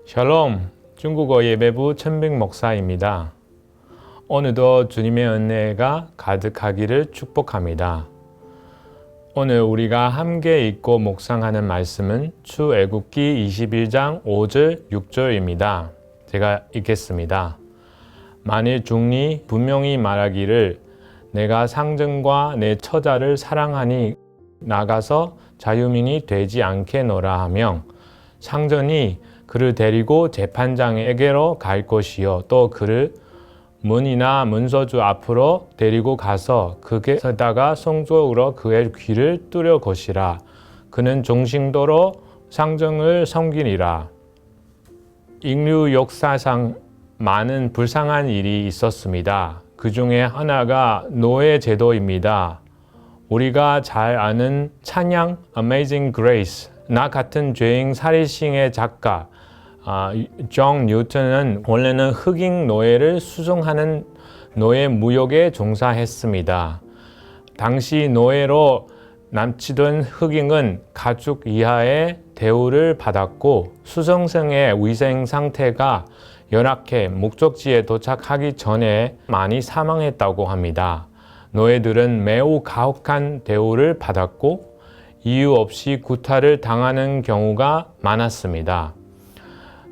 샬롬, 중국어 예배부 천백 목사입니다. 오늘도 주님의 은혜가 가득하기를 축복합니다. 오늘 우리가 함께 읽고 묵상하는 말씀은 출애굽기 21장 5절 6절입니다. 제가 읽겠습니다. 만일 중이 분명히 말하기를 내가 상전과 내 처자를 사랑하니 나가서 자유민이 되지 않겠노라 하며 상전이 그를 데리고 재판장에게로 갈 것이요 또 그를 문이나 문서주 앞으로 데리고 가서 그게 서다가 성적으로 그의 귀를 뚫을 것이라. 그는 종신도로 상정을 섬기리라. 인류 역사상 많은 불쌍한 일이 있었습니다. 그 중에 하나가 노예 제도입니다. 우리가 잘 아는 찬양 Amazing Grace, 나 같은 죄인 살인싱의 작가 존 뉴턴은 원래는 흑인 노예를 수송하는 노예 무역에 종사했습니다. 당시 노예로 남치던 흑인은 가축 이하의 대우를 받았고 수송생의 위생 상태가 열악해 목적지에 도착하기 전에 많이 사망했다고 합니다. 노예들은 매우 가혹한 대우를 받았고 이유 없이 구타를 당하는 경우가 많았습니다.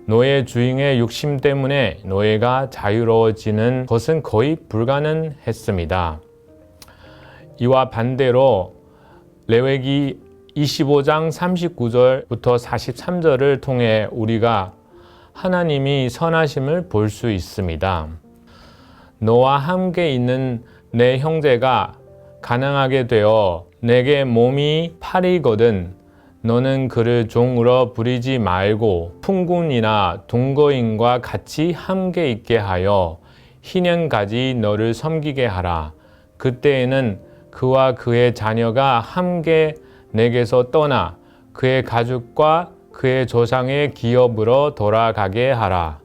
노예 주인의 욕심 때문에 노예가 자유로워지는 것은 거의 불가능했습니다. 이와 반대로 레위기 25장 39절부터 43절을 통해 우리가 하나님이 선하심을 볼 수 있습니다. 너와 함께 있는 내 형제가 가난하게 되어 내게 몸이 팔이거든 너는 그를 종으로 부리지 말고 풍군이나 동거인과 같이 함께 있게 하여 희년까지 너를 섬기게 하라. 그때에는 그와 그의 자녀가 함께 내게서 떠나 그의 가족과 그의 조상의 기업으로 돌아가게 하라.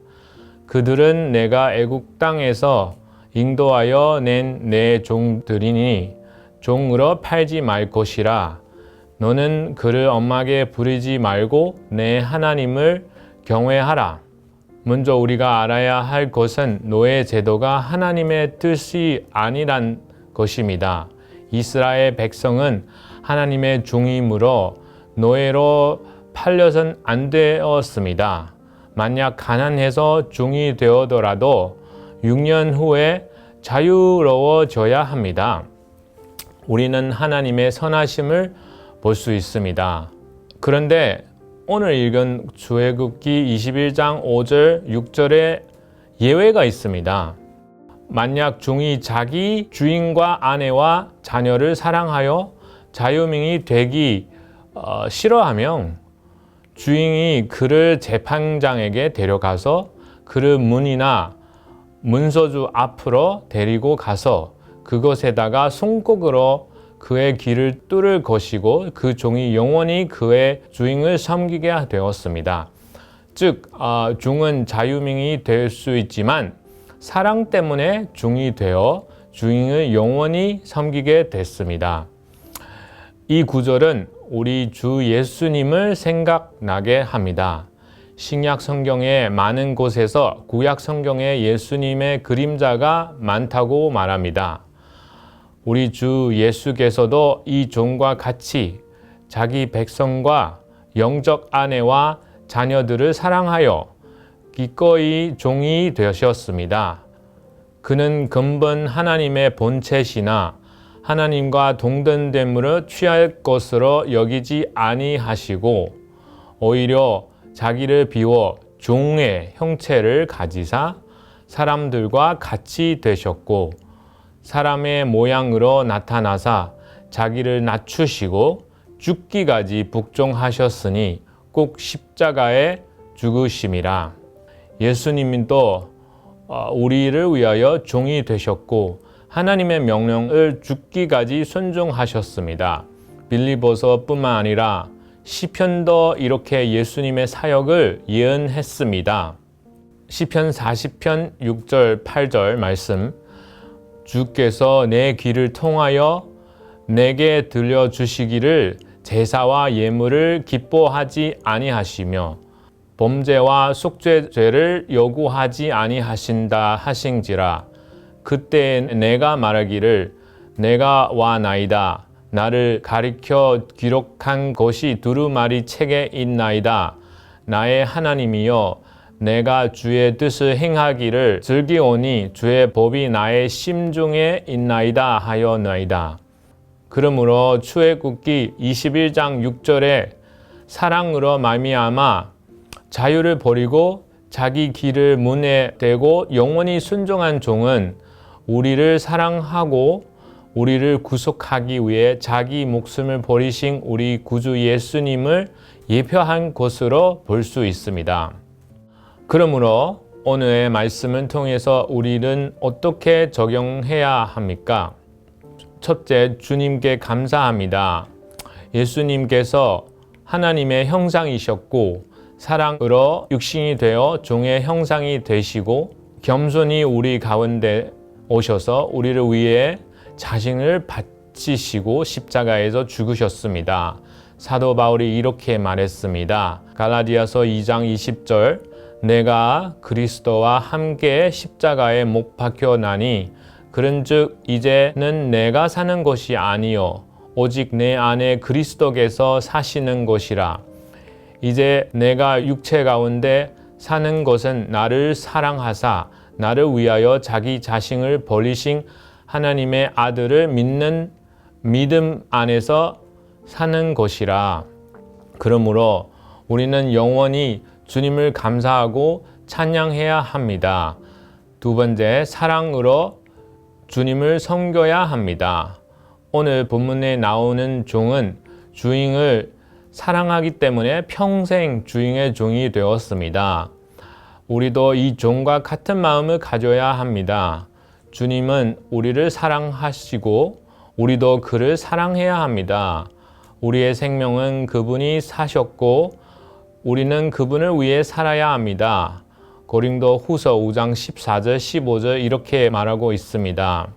그들은 내가 애국 땅에서 인도하여 낸 내 종들이니 종으로 팔지 말 것이라. 너는 그를 엄하게 부리지 말고 내 하나님을 경외하라. 먼저 우리가 알아야 할 것은 노예 제도가 하나님의 뜻이 아니란 것입니다. 이스라엘 백성은 하나님의 종이므로 노예로 팔려선 안 되었습니다. 만약 가난해서 종이 되어더라도 6년 후에 자유로워져야 합니다. 우리는 하나님의 선하심을 볼 수 있습니다. 그런데 오늘 읽은 출애굽기 21장 5절 6절에 예외가 있습니다. 만약 종이 자기 주인과 아내와 자녀를 사랑하여 자유민이 되기 싫어하면 주인이 그를 재판장에게 데려가서 그를 문이나 문서주 앞으로 데리고 가서 그것에다가 손꼽으로 그의 귀를 뚫을 것이고 그 종이 영원히 그의 주인을 섬기게 되었습니다. 즉 종은 자유민이 될 수 있지만 사랑 때문에 종이 되어 주인을 영원히 섬기게 됐습니다. 이 구절은 우리 주 예수님을 생각나게 합니다. 신약 성경의 많은 곳에서 구약 성경에 예수님의 그림자가 많다고 말합니다. 우리 주 예수께서도 이 종과 같이 자기 백성과 영적 아내와 자녀들을 사랑하여 기꺼이 종이 되셨습니다. 그는 근본 하나님의 본체시나 하나님과 동등됨으로 취할 것으로 여기지 아니하시고 오히려 자기를 비워 종의 형체를 가지사 사람들과 같이 되셨고 사람의 모양으로 나타나사 자기를 낮추시고 죽기까지 복종하셨으니 꼭 십자가에 죽으심이라. 예수님도 우리를 위하여 종이 되셨고 하나님의 명령을 죽기까지 순종하셨습니다. 빌립보서뿐만 아니라 시편도 이렇게 예수님의 사역을 예언했습니다. 시편 40편 6절 8절 말씀, 주께서 내 귀를 통하여 내게 들려주시기를 제사와 예물을 기뻐하지 아니하시며 범죄와 속죄죄를 요구하지 아니하신다 하신지라. 그때 내가 말하기를 내가 와 나이다. 나를 가리켜 기록한 것이 두루마리 책에 있나이다. 나의 하나님이여, 내가 주의 뜻을 행하기를 즐기오니 주의 법이 나의 심중에 있나이다 하였나이다. 그러므로 출애굽기 21장 6절에 사랑으로 말미암아 자유를 버리고 자기 길을 문에 대고 영원히 순종한 종은 우리를 사랑하고 우리를 구속하기 위해 자기 목숨을 버리신 우리 구주 예수님을 예표한 것으로 볼 수 있습니다. 그러므로 오늘의 말씀을 통해서 우리는 어떻게 적용해야 합니까? 첫째, 주님께 감사합니다. 예수님께서 하나님의 형상이셨고 사랑으로 육신이 되어 종의 형상이 되시고 겸손히 우리 가운데 오셔서 우리를 위해 자신을 바치시고 십자가에서 죽으셨습니다. 사도 바울이 이렇게 말했습니다. 갈라디아서 2장 20절, 내가 그리스도와 함께 십자가에 못 박혀 나니 그런즉 이제는 내가 사는 것이 아니요 오직 내 안에 그리스도께서 사시는 것이라. 이제 내가 육체 가운데 사는 것은 나를 사랑하사 나를 위하여 자기 자신을 버리신 하나님의 아들을 믿는 믿음 안에서 사는 것이라. 그러므로 우리는 영원히 주님을 감사하고 찬양해야 합니다. 두 번째, 사랑으로 주님을 섬겨야 합니다. 오늘 본문에 나오는 종은 주인을 사랑하기 때문에 평생 주인의 종이 되었습니다. 우리도 이 종과 같은 마음을 가져야 합니다. 주님은 우리를 사랑하시고 우리도 그를 사랑해야 합니다. 우리의 생명은 그분이 사셨고 우리는 그분을 위해 살아야 합니다. 고린도 후서 5장 14절 15절 이렇게 말하고 있습니다.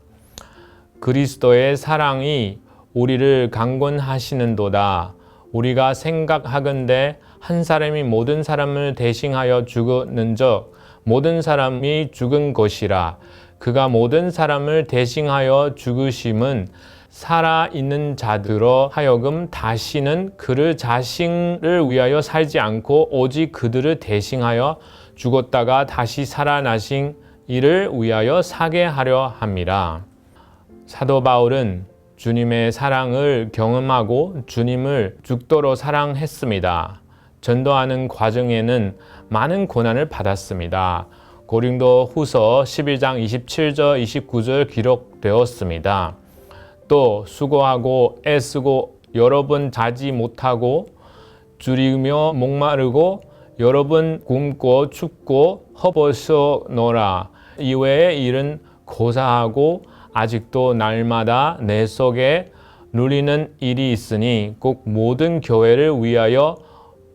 그리스도의 사랑이 우리를 강권하시는도다. 우리가 생각하건대 한 사람이 모든 사람을 대신하여 죽었는즉 모든 사람이 죽은 것이라. 그가 모든 사람을 대신하여 죽으심은 살아있는 자들로 하여금 다시는 그를 자신을 위하여 살지 않고 오직 그들을 대신하여 죽었다가 다시 살아나신 이를 위하여 사게 하려 함이라. 사도 바울은 주님의 사랑을 경험하고 주님을 죽도록 사랑했습니다. 전도하는 과정에는 많은 고난을 받았습니다. 고린도 후서 11장 27절 29절 기록되었습니다. 또 수고하고 애쓰고 여러 번 자지 못하고 줄이며 목마르고 여러 번 굶고 춥고 허버서노라. 이외의 일은 고사하고 아직도 날마다 내 속에 누리는 일이 있으니 꼭 모든 교회를 위하여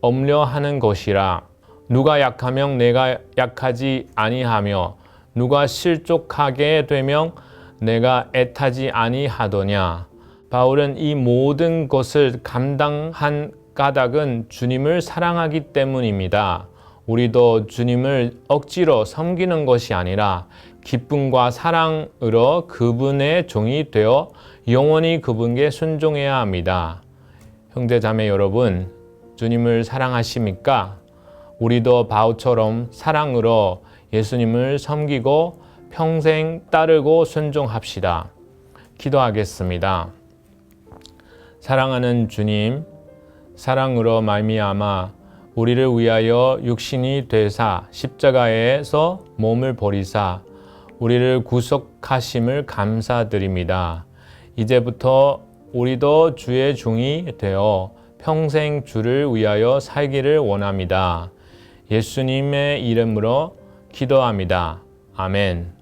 염려하는 것이라. 누가 약하면 내가 약하지 아니하며 누가 실족하게 되면 내가 애타지 아니하더냐. 바울은 이 모든 것을 감당한 까닭은 주님을 사랑하기 때문입니다. 우리도 주님을 억지로 섬기는 것이 아니라 기쁨과 사랑으로 그분의 종이 되어 영원히 그분께 순종해야 합니다. 형제 자매 여러분, 주님을 사랑하십니까? 우리도 바울처럼 사랑으로 예수님을 섬기고 평생 따르고 순종합시다. 기도하겠습니다. 사랑하는 주님, 사랑으로 말미암아 우리를 위하여 육신이 되사 십자가에서 몸을 버리사 우리를 구속하심을 감사드립니다. 이제부터 우리도 주의 종이 되어 평생 주를 위하여 살기를 원합니다. 예수님의 이름으로 기도합니다. 아멘.